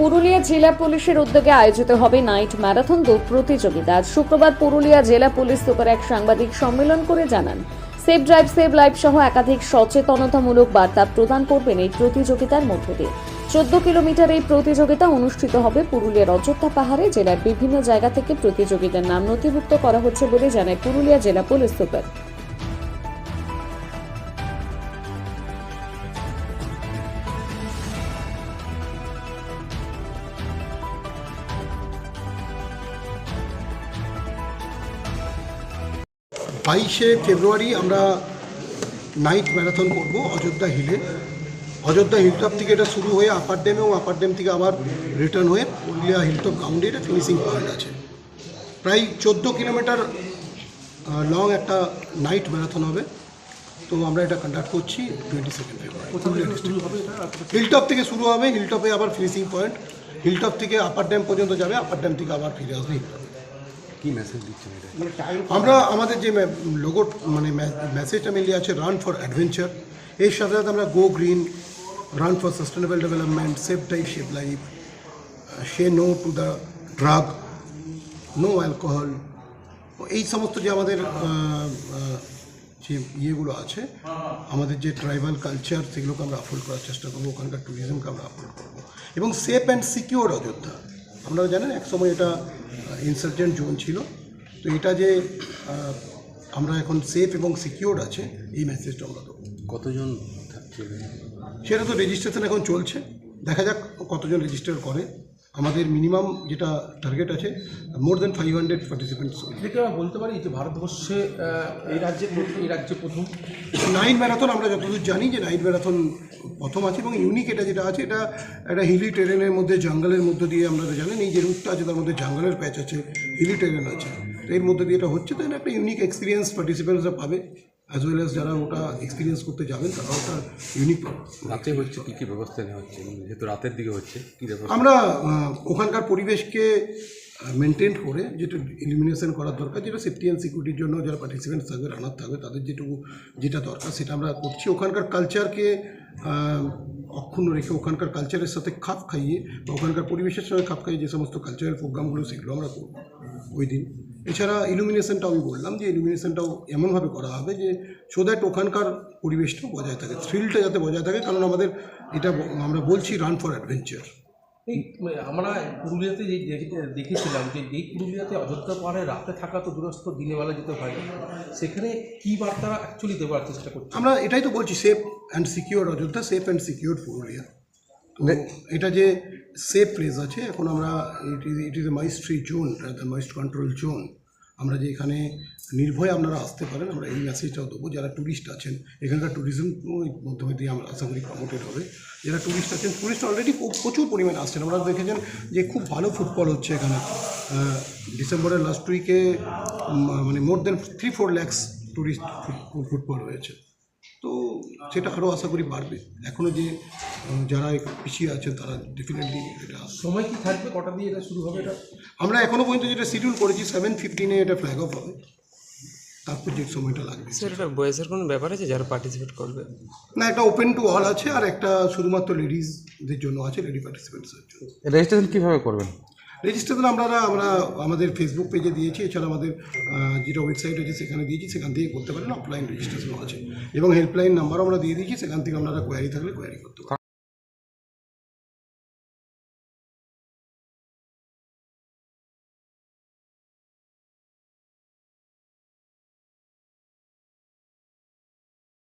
পুরুলিয়া জেলা পুলিশের উদ্যোগে আয়োজিত হবে নাইট ম্যারাথন দৌড় প্রতিযোগিতা। আজ শুক্রবার পুরুলিয়া জেলা পুলিশ সুপার এক সাংবাদিক সম্মেলন করে জানান, সেভ ড্রাইভ সেভ লাইফ সহ একাধিক সচেতনতামূলক বার্তা প্রদান করবেন এই প্রতিযোগিতার মধ্য দিয়ে। 14 কিলোমিটার এই প্রতিযোগিতা অনুষ্ঠিত হবে পুরুলিয়ার অযোধ্যা পাহাড়ে। জেলার বিভিন্ন জায়গা থেকে প্রতিযোগিতার নাম নথিভুক্ত করা হচ্ছে বলে জানায় পুরুলিয়া জেলা পুলিশ সুপার। বাইশে ফেব্রুয়ারি আমরা নাইট ম্যারাথন করব অযোধ্যা হিলে। অযোধ্যা হিলটপ থেকে এটা শুরু হয়ে আপার ড্যামে এবং আপার ড্যাম থেকে আবার রিটার্ন হয়ে পুরুলিয়া হিলটপ গ্রাউন্ডে এটা ফিনিশিং পয়েন্ট আছে। প্রায় 14 কিলোমিটার লং একটা নাইট ম্যারাথন হবে। তো আমরা এটা কন্ডাক্ট করছি 22 ফেব্রুয়ারি। হিলটপ থেকে শুরু হবে, হিলটপে আবার ফিনিশিং পয়েন্ট, হিলটপ থেকে আপার ড্যাম পর্যন্ত যাবে, আপার ড্যাম থেকে আবার ফিরে আসবে হিলটপ। কি মেসেজ দিচ্ছেন এটা? আমরা আমাদের যে লোগো মেসেজটা মেনলি আছে রান ফর অ্যাডভেঞ্চার, এর সাথে সাথে আমরা go green, run for sustainable development, save drive save life, say no to the drug, no alcohol, এই সমস্ত যে আমাদের যে ইয়েগুলো আছে, আমাদের যে ট্রাইবাল কালচার, সেগুলোকে আমরা আপহোল্ড করার চেষ্টা করবো, ওখানকার ট্যুরিজমকে আমরা আপহোল্ড করবো এবং সেফ অ্যান্ড সিকিওর অযোধ্যা। আপনারা জানেন একসময় এটা ইনসার্জেন্ট জোন ছিল, তো এটা যে আমরা এখন সেফ এবং সিকিওর আছে, এই মেসেজটা আমরা দেবো। কতজন থাকছে? সেটা তো রেজিস্ট্রেশন এখন চলছে, দেখা যাক কতজন রেজিস্টার করে। আমাদের মিনিমাম যেটা টার্গেট আছে মোর দেন 500 পার্টিসিপেন্টস। যেটা বলতে পারি যে ভারতবর্ষে এই রাজ্যে প্রথম নাইট ম্যারাথন, আমরা যতদূর জানি যে নাইট ম্যারাথন প্রথম আছে এবং ইউনিক এটা যেটা আছে, এটা একটা হিলি টেরেনের মধ্যে, জঙ্গলের মধ্যে দিয়ে, আপনারা জানেন এই যে রুটটা আছে তার মধ্যে জঙ্গলের প্যাচ আছে, হিলি টেরেন আছে, তো এর মধ্যে দিয়ে এটা হচ্ছে। তো এটা একটা ইউনিক এক্সপিরিয়েন্স পার্টিসিপেন্টসরা পাবে, অ্যাজ ওয়েল অ্যাজ যারা ওটা এক্সপিরিয়েন্স করতে যাবেন তারা ওটা ইউনিক পাবে। রাতে হচ্ছে কী কী ব্যবস্থা নেওয়া হচ্ছে? যেহেতু রাতের দিকে হচ্ছে, কী ব্যবস্থা? আমরা ওখানকার পরিবেশকে মেনটেন করে যেটা ইলিমিনেশন করার দরকার, যেটা সেফটি অ্যান্ড সিকিউরিটির জন্য যারা পার্টিসিপেন্টস থাকবে, রানার থাকবে, তাদের যেটা দরকার সেটা আমরা করছি। ওখানকার কালচারকে অক্ষুণ্ণ রেখে, ওখানকার কালচারের সাথে খাপ খাইয়ে বা ওখানকার পরিবেশের সঙ্গে খাপ খাইয়ে যে সমস্ত কালচারাল প্রোগ্রামগুলো সেগুলো আমরা করব ওই দিন। এছাড়া ইলুমিনেশনটাও আমি বললাম যে ইলুমিনেশনটাও এমনভাবে করা হবে যে সো দ্যাট ওখানকার পরিবেশটাও বজায় থাকে, থ্রিলটা যাতে বজায় থাকে, কারণ আমাদের এটা আমরা বলছি রান ফর অ্যাডভেঞ্চার। এই আমরা পুরুলিয়াতে যে দেখেছিলাম যে এই পুরুলিয়াতে অযোধ্যা পাহাড়ে রাতে থাকা তো দূরস্থ, দিনের বেলা যেতে হয়, সেখানে কী বার্তা অ্যাকচুয়ালি দেওয়ার চেষ্টা করছি? আমরা এটাই তো বলছি, safe and secure Ayodhya, safe and secure Purulia. তো এটা যে সেফ প্লেস আছে, এখন আমরা it is a mystery zone, mist control zone. আমরা যে এখানে নির্ভয়ে আপনারা আসতে পারেন, আমরা এই মেসেজটাও দেবো। যারা ট্যুরিস্ট আছেন, এখানকার ট্যুরিজম মাধ্যমে দিয়ে আমরা আশা করি প্রমোটেড হবে। যারা ট্যুরিস্ট আছেন, ট্যুরিস্ট অলরেডি প্রচুর পরিমাণে আসছেন। আপনারা দেখেছেন যে খুব ভালো ফুটফল হচ্ছে এখানে। ডিসেম্বরের লাস্ট উইকে মানে মোর দেন 3-4 lakhs ট্যুরিস্ট ফুটফল হয়েছে। তো সেটা আরও আশা করি বাড়বে। এখনও যে যারা পিছিয়ে আছেন তারা ডেফিনেটলি এটা। সময় কি থাকবে, কটা দিয়ে এটা শুরু হবে? এটা আমরা এখনও পর্যন্ত যেটা শিডিউল করেছি 7:15 এটা ফ্ল্যাগ অফ হবে, তারপর যে সময়টা লাগবে। স্যার, এটা বয়সের কোনো ব্যাপার আছে যারা পার্টিসিপেট করবে? না, একটা ওপেন টু অল আছে, আর একটা শুধুমাত্র লেডিসদের জন্য আছে, লেডি পার্টিসিপেন্টসের জন্য। রেজিস্ট্রেশন কীভাবে করবেন? রেজিস্ট্রেশন আমরা আমাদের ফেসবুক পেজে দিয়েছি, এছাড়া আমাদের যেটা ওয়েবসাইট আছে সেখানে দিয়েছি, সেখান থেকে করতে পারেন। অফলাইন রেজিস্ট্রেশনও আছে এবং হেল্পলাইন নাম্বারও আমরা দিয়ে দিয়েছি, সেখান থেকে আপনারা কোয়ারি থাকলে কোয়ারি করতে পারেন।